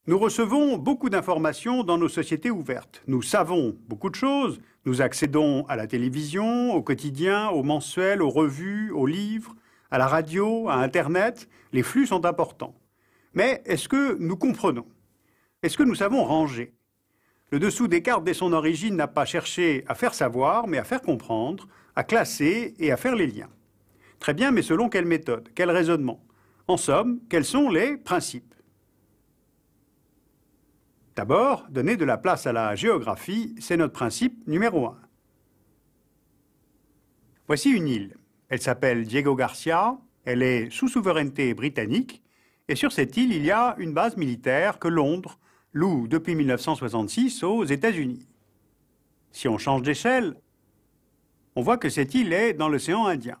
Nous recevons beaucoup d'informations dans nos sociétés ouvertes. Nous savons beaucoup de choses. Nous accédons à la télévision, au quotidien, au mensuel, aux revues, aux livres, à la radio, à Internet. Les flux sont importants. Mais est-ce que nous comprenons? Est-ce que nous savons ranger? Le dessous des cartes, dès son origine, n'a pas cherché à faire savoir, mais à faire comprendre, à classer et à faire les liens. Très bien, mais selon quelle méthode? Quel raisonnement? En somme, quels sont les principes? D'abord, donner de la place à la géographie, c'est notre principe numéro 1. Voici une île. Elle s'appelle Diego Garcia, elle est sous souveraineté britannique, et sur cette île, il y a une base militaire que Londres loue depuis 1966 aux États-Unis. Si on change d'échelle, on voit que cette île est dans l'océan Indien,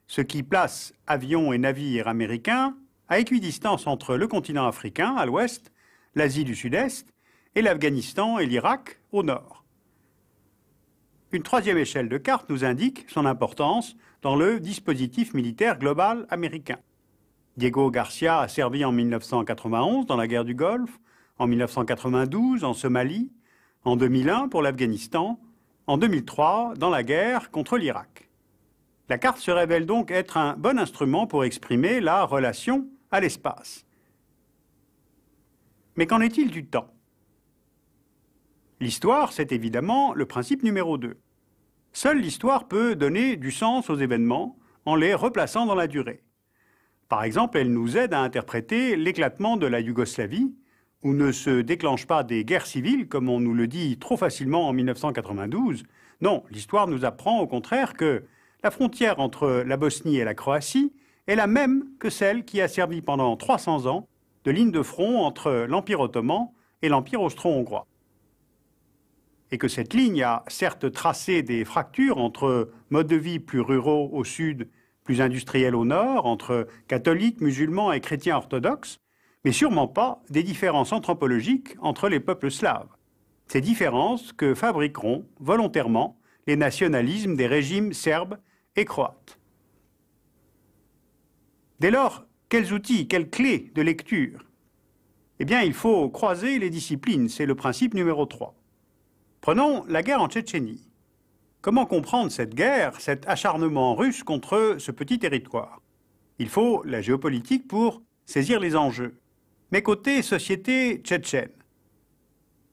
ce qui place avions et navires américains à équidistance entre le continent africain à l'ouest, l'Asie du Sud-Est et l'Afghanistan et l'Irak au nord. Une troisième échelle de carte nous indique son importance dans le dispositif militaire global américain. Diego Garcia a servi en 1991 dans la guerre du Golfe, en 1992 en Somalie, en 2001 pour l'Afghanistan, en 2003 dans la guerre contre l'Irak. La carte se révèle donc être un bon instrument pour exprimer la relation à l'espace. Mais qu'en est-il du temps? L'histoire, c'est évidemment le principe numéro 2. Seule l'histoire peut donner du sens aux événements en les replaçant dans la durée. Par exemple, elle nous aide à interpréter l'éclatement de la Yougoslavie, où ne se déclenchent pas des guerres civiles, comme on nous le dit trop facilement en 1992. Non, l'histoire nous apprend au contraire que la frontière entre la Bosnie et la Croatie est la même que celle qui a servi pendant 300 ans de ligne de front entre l'Empire ottoman et l'Empire austro-hongrois. Et que cette ligne a certes tracé des fractures entre modes de vie plus ruraux au sud, plus industriels au nord, entre catholiques, musulmans et chrétiens orthodoxes, mais sûrement pas des différences anthropologiques entre les peuples slaves. Ces différences que fabriqueront volontairement les nationalismes des régimes serbes et croates. Dès lors, quels outils, quelles clés de lecture? Eh bien, il faut croiser les disciplines, c'est le principe numéro 3. Prenons la guerre en Tchétchénie. Comment comprendre cette guerre, cet acharnement russe contre ce petit territoire? Il faut la géopolitique pour saisir les enjeux. Mais côté société tchétchène,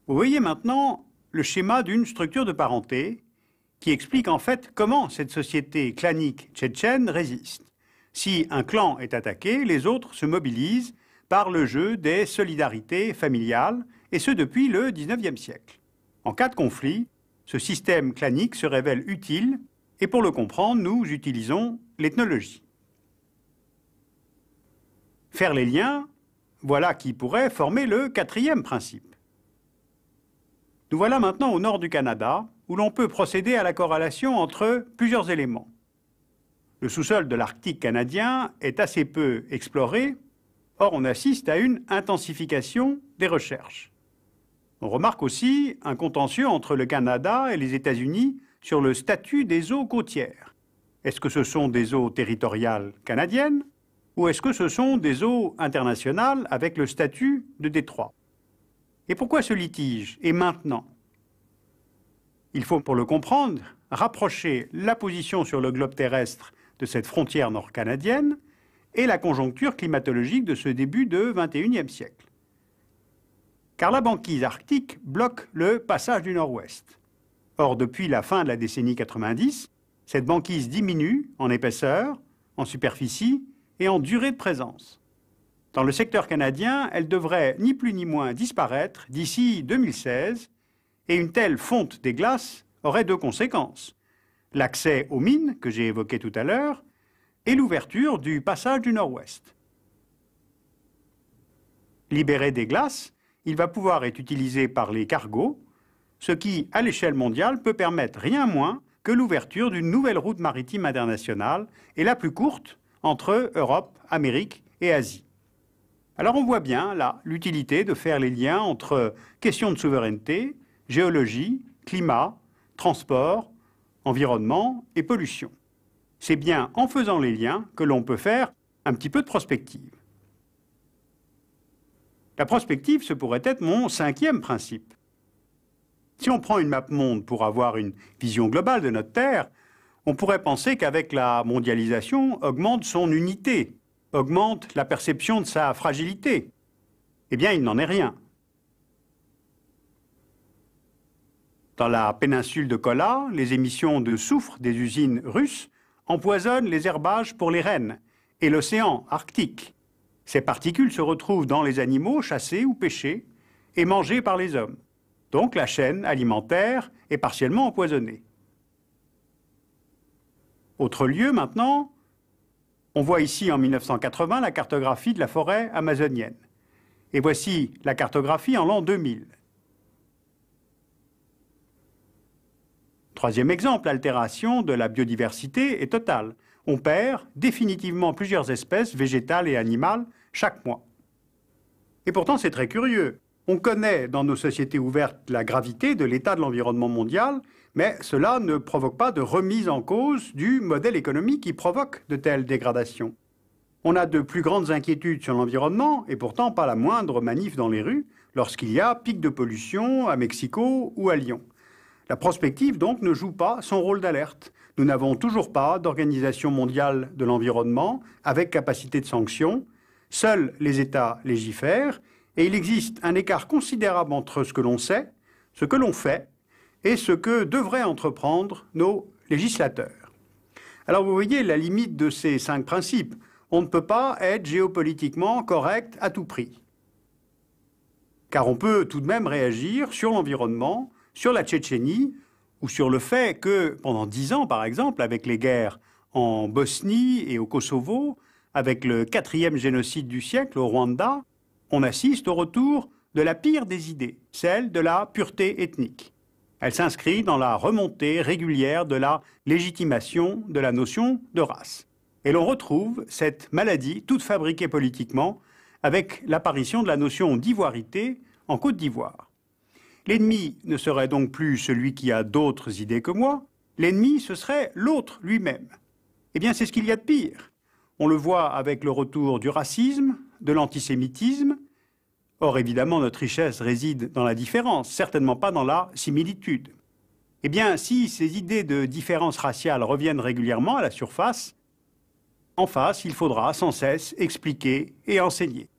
vous voyez maintenant le schéma d'une structure de parenté qui explique en fait comment cette société clanique tchétchène résiste. Si un clan est attaqué, les autres se mobilisent par le jeu des solidarités familiales, et ce depuis le XIXe siècle. En cas de conflit, ce système clanique se révèle utile, et pour le comprendre, nous utilisons l'ethnologie. Faire les liens, voilà qui pourrait former le 4e principe. Nous voilà maintenant au nord du Canada, où l'on peut procéder à la corrélation entre plusieurs éléments. Le sous-sol de l'Arctique canadien est assez peu exploré, or on assiste à une intensification des recherches. On remarque aussi un contentieux entre le Canada et les États-Unis sur le statut des eaux côtières. Est-ce que ce sont des eaux territoriales canadiennes ou est-ce que ce sont des eaux internationales avec le statut de détroit? Et pourquoi ce litige? Et maintenant? Il faut, pour le comprendre, rapprocher la position sur le globe terrestre de cette frontière nord-canadienne et la conjoncture climatologique de ce début de XXIe siècle. Car la banquise arctique bloque le passage du nord-ouest. Or, depuis la fin de la décennie 90, cette banquise diminue en épaisseur, en superficie et en durée de présence. Dans le secteur canadien, elle devrait ni plus ni moins disparaître d'ici 2016, et une telle fonte des glaces aurait 2 conséquences. L'accès aux mines, que j'ai évoqué tout à l'heure, et l'ouverture du passage du nord-ouest. Libéré des glaces, il va pouvoir être utilisé par les cargos, ce qui, à l'échelle mondiale, peut permettre rien moins que l'ouverture d'une nouvelle route maritime internationale, et la plus courte, entre Europe, Amérique et Asie. Alors on voit bien, là, l'utilité de faire les liens entre questions de souveraineté, géologie, climat, transport, environnement et pollution. C'est bien en faisant les liens que l'on peut faire un petit peu de prospective. La prospective, ce pourrait être mon 5e principe. Si on prend une map monde pour avoir une vision globale de notre Terre, on pourrait penser qu'avec la mondialisation, augmente son unité, augmente la perception de sa fragilité. Eh bien, il n'en est rien. Dans la péninsule de Kola, les émissions de soufre des usines russes empoisonnent les herbages pour les rennes et l'océan arctique. Ces particules se retrouvent dans les animaux chassés ou pêchés et mangés par les hommes. Donc la chaîne alimentaire est partiellement empoisonnée. Autre lieu maintenant, on voit ici en 1980 la cartographie de la forêt amazonienne. Et voici la cartographie en l'an 2000. Troisième exemple, l'altération de la biodiversité est totale. On perd définitivement plusieurs espèces végétales et animales chaque mois. Et pourtant, c'est très curieux. On connaît dans nos sociétés ouvertes la gravité de l'état de l'environnement mondial, mais cela ne provoque pas de remise en cause du modèle économique qui provoque de telles dégradations. On a de plus grandes inquiétudes sur l'environnement et pourtant pas la moindre manif dans les rues lorsqu'il y a pic de pollution à Mexico ou à Lyon. La prospective, donc, ne joue pas son rôle d'alerte. Nous n'avons toujours pas d'organisation mondiale de l'environnement avec capacité de sanction. Seuls les États légifèrent et il existe un écart considérable entre ce que l'on sait, ce que l'on fait et ce que devraient entreprendre nos législateurs. Alors vous voyez la limite de ces 5 principes. On ne peut pas être géopolitiquement correct à tout prix. Car on peut tout de même réagir sur l'environnement, sur la Tchétchénie, ou sur le fait que, pendant 10 ans par exemple, avec les guerres en Bosnie et au Kosovo, avec le 4e génocide du siècle au Rwanda, on assiste au retour de la pire des idées, celle de la pureté ethnique. Elle s'inscrit dans la remontée régulière de la légitimation de la notion de race. Et l'on retrouve cette maladie, toute fabriquée politiquement, avec l'apparition de la notion d'ivoirité en Côte d'Ivoire. L'ennemi ne serait donc plus celui qui a d'autres idées que moi, l'ennemi ce serait l'autre lui-même. Eh bien c'est ce qu'il y a de pire. On le voit avec le retour du racisme, de l'antisémitisme. Or évidemment notre richesse réside dans la différence, certainement pas dans la similitude. Eh bien si ces idées de différence raciale reviennent régulièrement à la surface, en face, il faudra sans cesse expliquer et enseigner.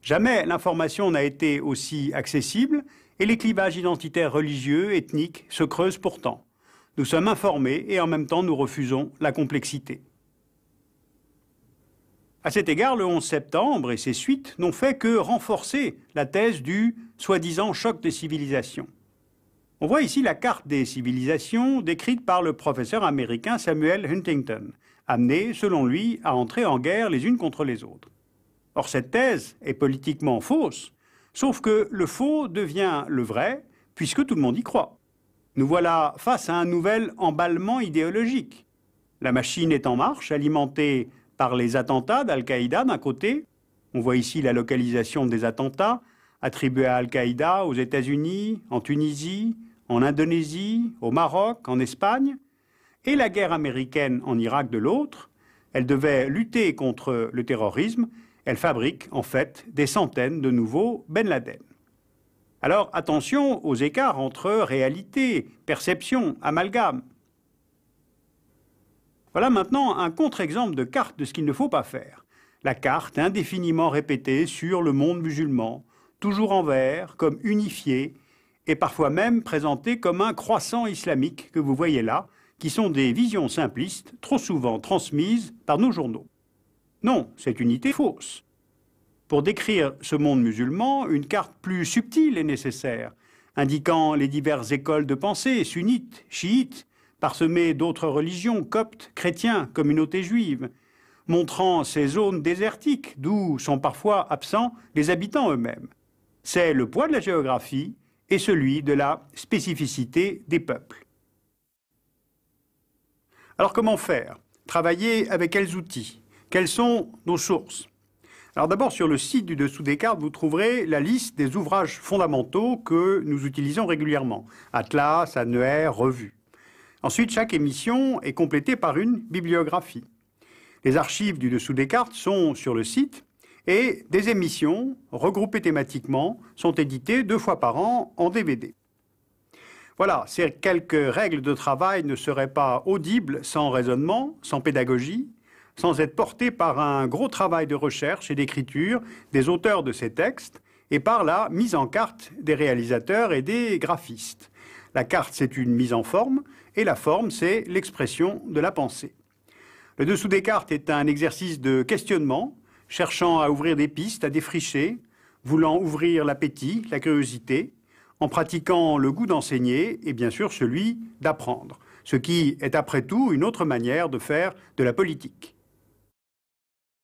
Jamais l'information n'a été aussi accessible et les clivages identitaires religieux, ethniques se creusent pourtant. Nous sommes informés et en même temps nous refusons la complexité. À cet égard, le 11 septembre et ses suites n'ont fait que renforcer la thèse du soi-disant choc des civilisations. On voit ici la carte des civilisations décrite par le professeur américain Samuel Huntington, amenés, selon lui, à entrer en guerre les unes contre les autres. Or, cette thèse est politiquement fausse, sauf que le faux devient le vrai, puisque tout le monde y croit. Nous voilà face à un nouvel emballement idéologique. La machine est en marche, alimentée par les attentats d'Al-Qaïda d'un côté. On voit ici la localisation des attentats attribués à Al-Qaïda aux États-Unis, en Tunisie, en Indonésie, au Maroc, en Espagne. Et la guerre américaine en Irak de l'autre, elle devait lutter contre le terrorisme, elle fabrique en fait des centaines de nouveaux Ben Laden. Alors attention aux écarts entre réalité, perception, amalgame. Voilà maintenant un contre-exemple de carte de ce qu'il ne faut pas faire. La carte indéfiniment répétée sur le monde musulman, toujours en vert, comme unifié, et parfois même présentée comme un croissant islamique que vous voyez là, qui sont des visions simplistes, trop souvent transmises par nos journaux. Non, cette unité est fausse. Pour décrire ce monde musulman, une carte plus subtile est nécessaire, indiquant les diverses écoles de pensée, sunnites, chiites, parsemées d'autres religions, coptes, chrétiens, communautés juives, montrant ces zones désertiques d'où sont parfois absents les habitants eux-mêmes. C'est le poids de la géographie et celui de la spécificité des peuples. Alors comment faire? Travailler avec quels outils? Quelles sont nos sources? Alors d'abord, sur le site du dessous des cartes, vous trouverez la liste des ouvrages fondamentaux que nous utilisons régulièrement. Atlas, annuaires, revues. Ensuite, chaque émission est complétée par une bibliographie. Les archives du dessous des cartes sont sur le site Et des émissions, regroupées thématiquement, sont éditées 2 fois par an en DVD. Voilà, ces quelques règles de travail ne seraient pas audibles sans raisonnement, sans pédagogie, sans être portées par un gros travail de recherche et d'écriture des auteurs de ces textes et par la mise en carte des réalisateurs et des graphistes. La carte, c'est une mise en forme, et la forme, c'est l'expression de la pensée. Le dessous des cartes est un exercice de questionnement, cherchant à ouvrir des pistes, à défricher, voulant ouvrir l'appétit, la curiosité, en pratiquant le goût d'enseigner et bien sûr celui d'apprendre, ce qui est après tout une autre manière de faire de la politique.